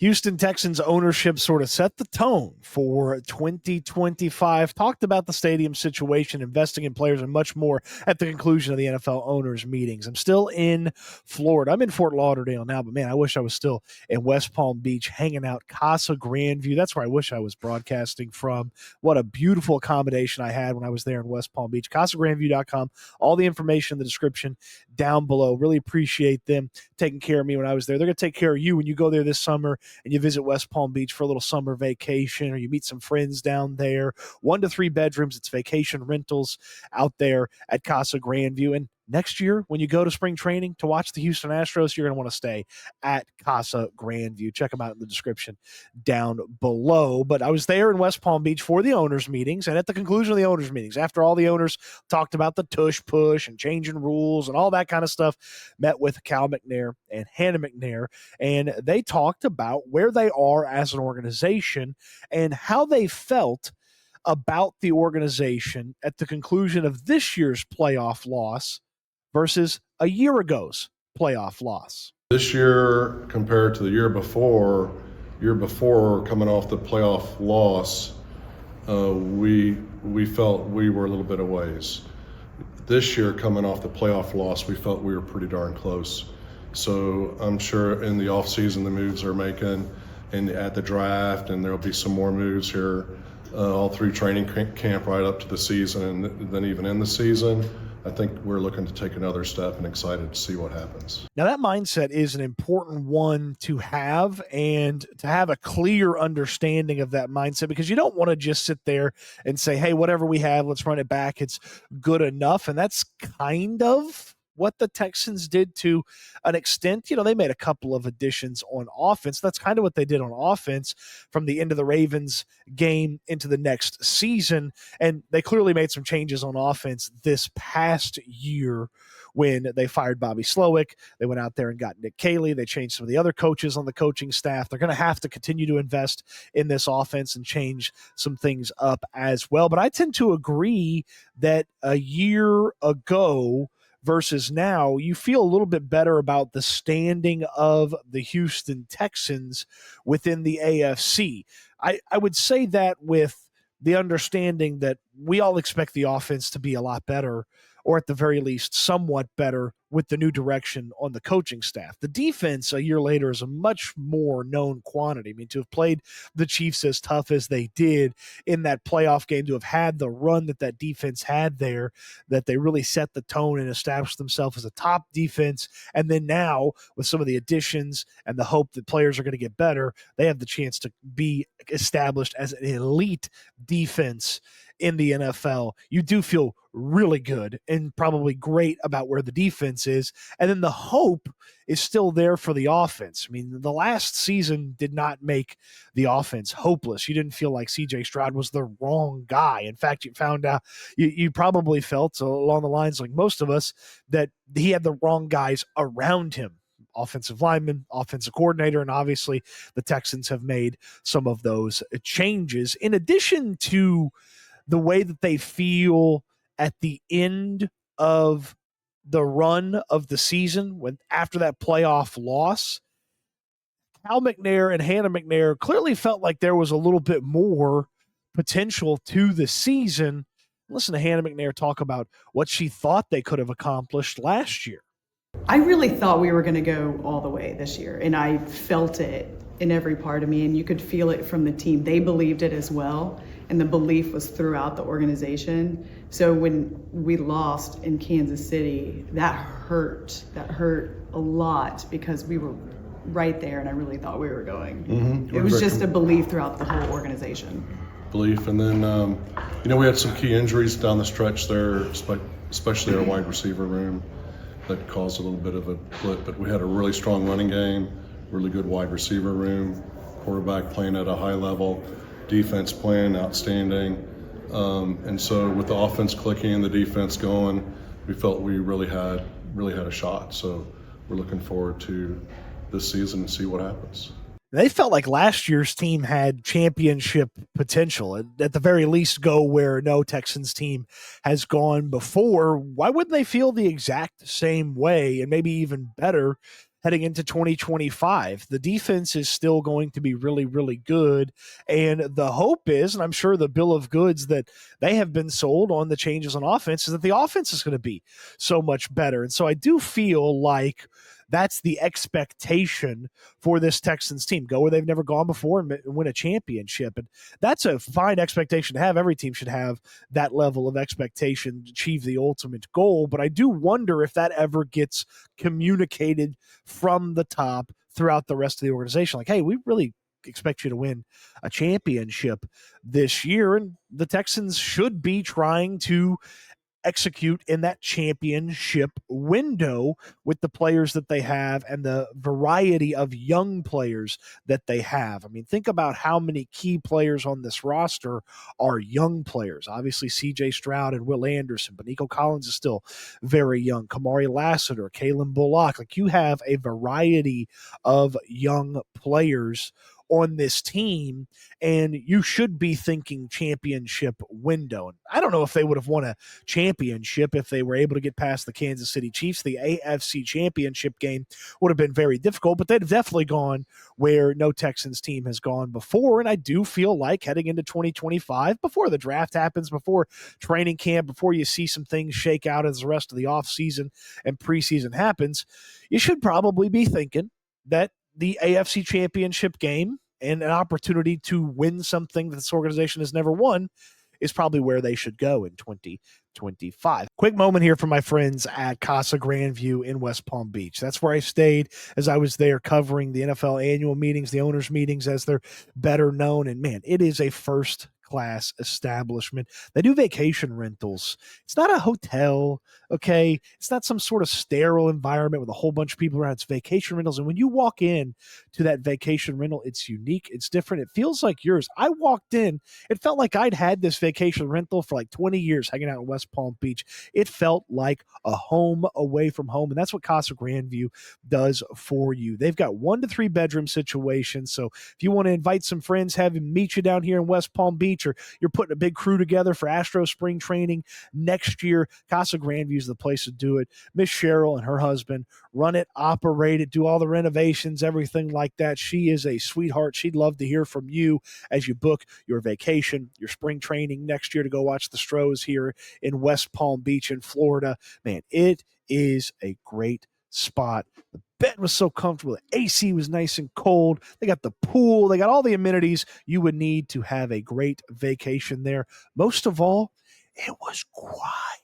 Houston Texans ownership sort of set the tone for 2025, talked about the stadium situation, investing in players, and much more at the conclusion of the NFL owners' meetings. I'm still in Florida. I'm in Fort Lauderdale now, but man, I wish I was still in West Palm Beach hanging out, Casa Grandview. That's where I wish I was broadcasting from. What a beautiful accommodation I had when I was there in West Palm Beach. CasaGrandview.com. All the information in the description down below. Really appreciate them taking care of me when I was there. They're going to take care of you when you go there this summer and you visit West Palm Beach for a little summer vacation, or you meet some friends down there. 1 to 3 bedrooms. It's vacation rentals out there at Casa Grandview. And next year, when you go to spring training to watch the Houston Astros, you're going to want to stay at Casa Grandview. Check them out in the description down below. But I was there in West Palm Beach for the owners' meetings, and at the conclusion of the owners' meetings, after all the owners talked about the tush push and changing rules and all that kind of stuff, met with Cal McNair and Hannah McNair, and they talked about where they are as an organization and how they felt about the organization at the conclusion of this year's playoff loss versus a year ago's playoff loss. This year compared to the year before coming off the playoff loss, we felt we were a little bit a ways. This year coming off the playoff loss, we felt we were pretty darn close. So I'm sure in the offseason the moves are making and at the draft, and there'll be some more moves here all through training camp right up to the season, and then even in the season. I think we're looking to take another step and excited to see what happens. Now, that mindset is an important one to have, and to have a clear understanding of that mindset, because you don't want to just sit there and say, hey, whatever we have, let's run it back. It's good enough. And that's kind of what the Texans did to an extent. You know, they made a couple of additions on offense. That's kind of what they did on offense from the end of the Ravens game into the next season. And they clearly made some changes on offense this past year when they fired Bobby Slowick. They went out there and got Nick Caley. They changed some of the other coaches on the coaching staff. They're going to have to continue to invest in this offense and change some things up as well. But I tend to agree that a year ago versus now, you feel a little bit better about the standing of the Houston Texans within the AFC. I would say that with the understanding that we all expect the offense to be a lot better, or at the very least somewhat better, with the new direction on the coaching staff. The defense a year later is a much more known quantity. I mean, to have played the Chiefs as tough as they did in that playoff game, to have had the run that defense had there, that they really set the tone and established themselves as a top defense. And then now with some of the additions and the hope that players are going to get better, they have the chance to be established as an elite defense in the NFL. You do feel really good and probably great about where the defense is. And then the hope is still there for the offense. I mean, the last season did not make the offense hopeless. You didn't feel like CJ Stroud was the wrong guy. In fact, you found out, you probably felt along the lines like most of us, that he had the wrong guys around him. Offensive lineman, offensive coordinator, and obviously the Texans have made some of those changes. In addition to the way that they feel at the end of the run of the season, when after that playoff loss, Cal McNair and Hannah McNair clearly felt like there was a little bit more potential to the season. Listen to Hannah McNair talk about what she thought they could have accomplished last year. I really thought we were going to go all the way this year, and I felt it in every part of me, and you could feel it from the team. They believed it as well, and the belief was throughout the organization. So when we lost in Kansas City, that hurt. That hurt a lot because we were right there, and I really thought we were going. Mm-hmm. It was just a belief throughout the whole organization. Belief, and then, we had some key injuries down the stretch there, especially our wide receiver room, that caused a little bit of a blip, but we had a really strong running game, really good wide receiver room, quarterback playing at a high level, defense playing outstanding. And so with the offense clicking and the defense going, we felt we really had a shot. So we're looking forward to this season and see what happens. They felt like last year's team had championship potential, and at the very least go where no Texans team has gone before. Why wouldn't they feel the exact same way, and maybe even better, heading into 2025. The defense is still going to be really, really good. And the hope is, and I'm sure the bill of goods that they have been sold on the changes on offense, is that the offense is going to be so much better. And so I do feel like that's the expectation for this Texans team. Go where they've never gone before and win a championship. And that's a fine expectation to have. Every team should have that level of expectation to achieve the ultimate goal. But I do wonder if that ever gets communicated from the top throughout the rest of the organization. Like, hey, we really expect you to win a championship this year. And the Texans should be trying to execute in that championship window with the players that they have and the variety of young players that they have. I mean, think about how many key players on this roster are young players. Obviously, CJ Stroud and Will Anderson, but Nico Collins is still very young. Kamari Lassiter, Kalen Bullock. Like, you have a variety of young players on this team, and you should be thinking championship window. And I don't know if they would have won a championship if they were able to get past the Kansas City Chiefs. The AFC championship game would have been very difficult, but they'd have definitely gone where no Texans team has gone before. And I do feel like heading into 2025, before the draft happens, before training camp, before you see some things shake out as the rest of the offseason and preseason happens, you should probably be thinking that the AFC championship game and an opportunity to win something that this organization has never won is probably where they should go in 2025. Quick moment here from my friends at Casa Grandview in West Palm Beach. That's where I stayed as I was there covering the NFL annual meetings, the owners' meetings as they're better known. And man, it is a first class establishment. They do vacation rentals. It's not a hotel, okay? It's not some sort of sterile environment with a whole bunch of people around. It's vacation rentals. And when you walk in to that vacation rental, it's unique. It's different. It feels like yours. I walked in, it felt like I'd had this vacation rental for like 20 years hanging out in West Palm Beach. It felt like a home away from home. And that's what Casa Grandview does for you. They've got 1 to 3 bedroom situations. So if you want to invite some friends, have them meet you down here in West Palm Beach, or you're putting a big crew together for Astros Spring Training next year, Casa Grandview is the place to do it. Miss Cheryl and her husband run it, operate it, do all the renovations, everything like that. She is a sweetheart. She'd love to hear from you as you book your vacation, your spring training next year to go watch the Stros here in West Palm Beach in Florida. Man, it is a great spot. The bed was so comfortable. The AC was nice and cold. They got the pool. They got all the amenities you would need to have a great vacation there. Most of all, it was quiet.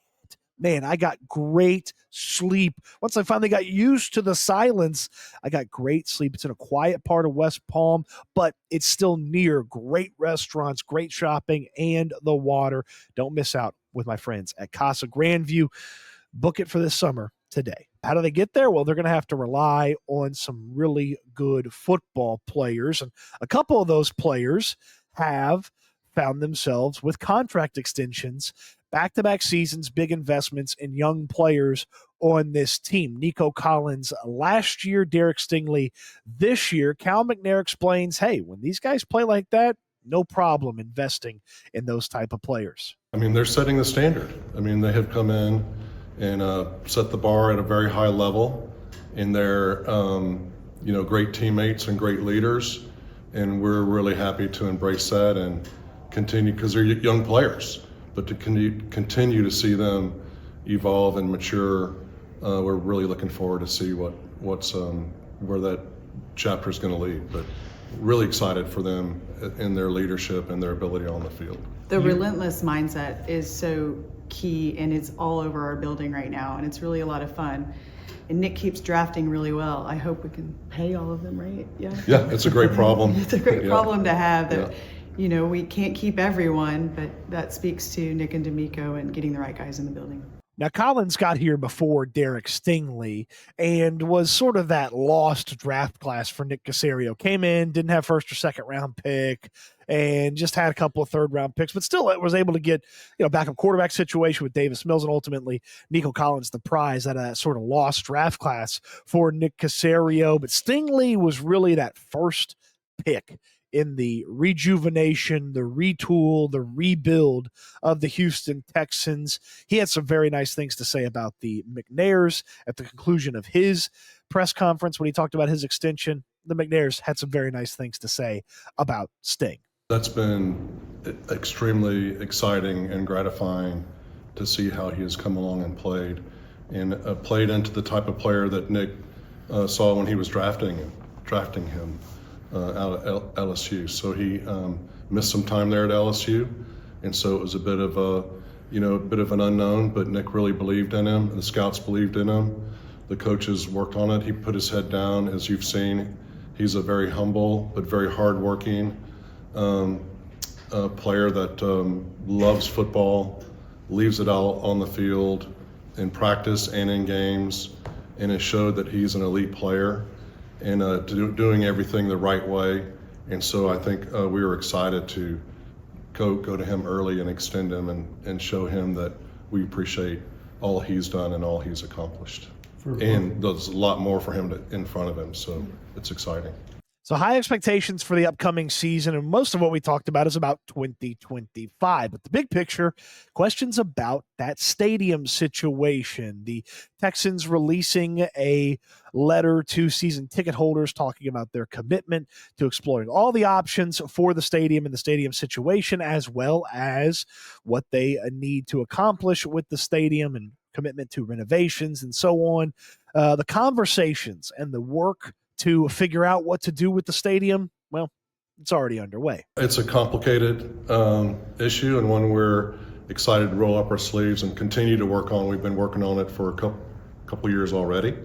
Man, I got great sleep. Once I finally got used to the silence, I got great sleep. It's in a quiet part of West Palm, but it's still near great restaurants, great shopping, and the water. Don't miss out with my friends at Casa Grandview. Book it for this summer today. How do they get there? Well, they're going to have to rely on some really good football players. And a couple of those players have found themselves with contract extensions, back-to-back seasons, big investments in young players on this team. Nico Collins last year, Derek Stingley this year. Cal McNairs explains, hey, when these guys play like that, no problem investing in those type of players. I mean, they're setting the standard. I mean, they have come in and set the bar at a very high level, and they're great teammates and great leaders, and we're really happy to embrace that and continue, because they're young players, but to continue to see them evolve and mature. We're really looking forward to see what's where that chapter is going to lead, but really excited for them in their leadership and their ability on the field. The relentless mindset is so key, and it's all over our building right now, and it's really a lot of fun. And Nick keeps drafting really well. I hope we can pay all of them, right? Yeah, it's a great problem. It's a great problem to have that, we can't keep everyone, but that speaks to Nick and D'Amico and getting the right guys in the building. Now, Collins got here before Derek Stingley and was sort of that lost draft class for Nick Caserio. Came in, didn't have first or second round pick, and just had a couple of third round picks, but still was able to get, backup quarterback situation with Davis Mills, and ultimately Nico Collins the prize at a sort of lost draft class for Nick Caserio. But Stingley was really that first pick in the rejuvenation, the retool, the rebuild of the Houston Texans. He had some very nice things to say about the McNairs at the conclusion of his press conference when he talked about his extension. The McNairs had some very nice things to say about Sting. That's been extremely exciting and gratifying to see how he has come along and played into the type of player that Nick saw when he was drafting him out of LSU. So he missed some time there at LSU, and so it was a bit of an unknown. But Nick really believed in him. The scouts believed in him. The coaches worked on it. He put his head down, as you've seen. He's a very humble but very hardworking player that loves football, leaves it out on the field in practice and in games, and it showed that he's an elite player and doing everything the right way. And so I think we were excited to go to him early and extend him and show him that we appreciate all he's done and all he's accomplished. And there's a lot more for him in front of him, so it's exciting. So high expectations for the upcoming season, and most of what we talked about is about 2025. But the big picture, questions about that stadium situation. The Texans releasing a letter to season ticket holders talking about their commitment to exploring all the options for the stadium and the stadium situation, as well as what they need to accomplish with the stadium and commitment to renovations and so on. The conversations and the work to figure out what to do with the stadium, well, it's already underway. It's a complicated issue and one we're excited to roll up our sleeves and continue to work on. We've been working on it for a couple years already,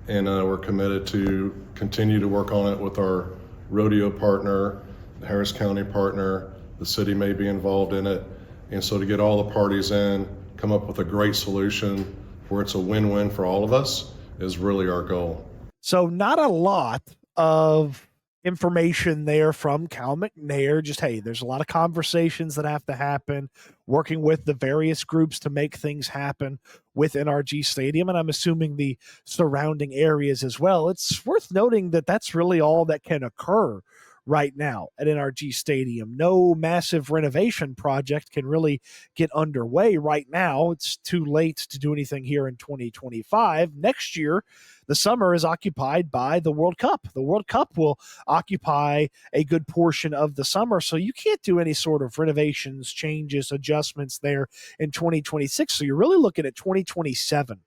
and we're committed to continue to work on it with our rodeo partner, the Harris County partner. The city may be involved in it, and so to get all the parties in, come up with a great solution where it's a win-win for all of us is really our goal. So not a lot of information there from Cal McNair. Just, hey, there's a lot of conversations that have to happen, working with the various groups to make things happen with NRG Stadium, and I'm assuming the surrounding areas as well. It's worth noting that that's really all that can occur right now at NRG Stadium. No massive renovation project can really get underway right now. It's too late to do anything here in 2025. Next year, the summer is occupied by the World Cup. The World Cup will occupy a good portion of the summer, so you can't do any sort of renovations, changes, adjustments there in 2026. So you're really looking at 2027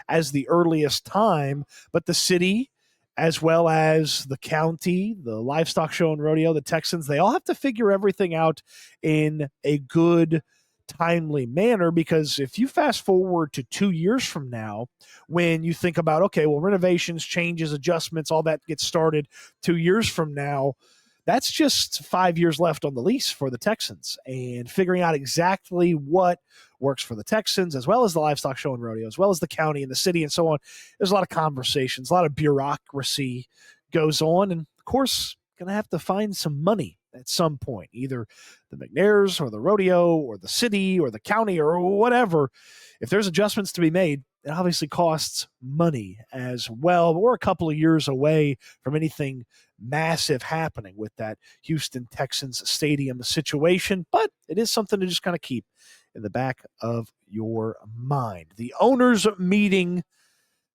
as the earliest time, but the city, as well as the county, the livestock show and rodeo, the Texans, they all have to figure everything out in a good, timely manner, because if you fast forward to 2 years from now, when you think about, okay, well, renovations, changes, adjustments, all that gets started 2 years from now, that's just 5 years left on the lease for the Texans, and figuring out exactly what works for the Texans, as well as the livestock show and rodeo, as well as the county and the city and so on. There's a lot of conversations, a lot of bureaucracy goes on, and of course, going to have to find some money at some point, either the McNairs or the rodeo or the city or the county or whatever. If there's adjustments to be made, it obviously costs money as well. But we're a couple of years away from anything massive happening with that Houston Texans stadium situation, but it is something to just kind of keep in the back of your mind. The owners meeting,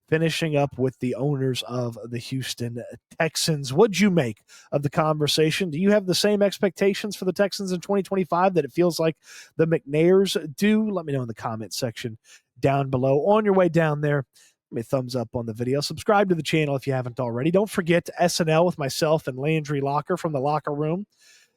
finishing up with the owners of the Houston Texans. What'd you make of the conversation? Do you have the same expectations for the Texans in 2025 that it feels like the McNairs do? Let me know in the comment section down below. On your way down there, give me a thumbs up on the video. Subscribe to the channel if you haven't already. Don't forget SNL with myself and Landry Locker from the Locker Room.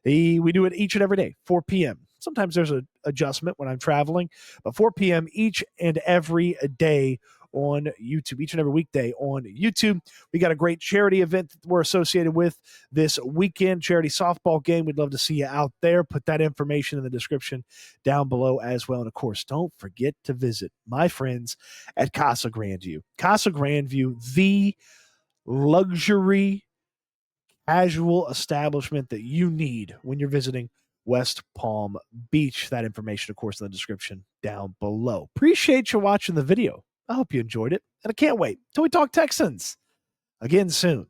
We do it each and every day, 4 p.m. Sometimes there's an adjustment when I'm traveling, but 4 p.m. each and every day on YouTube, each and every weekday on YouTube. We got a great charity event that we're associated with this weekend, charity softball game. We'd love to see you out there. Put that information in the description down below as well. And of course, don't forget to visit my friends at Casa Grandview. Casa Grandview, the luxury casual establishment that you need when you're visiting West Palm Beach. That information, of course, in the description down below. Appreciate you watching the video. I hope you enjoyed it, and I can't wait till we talk Texans again soon.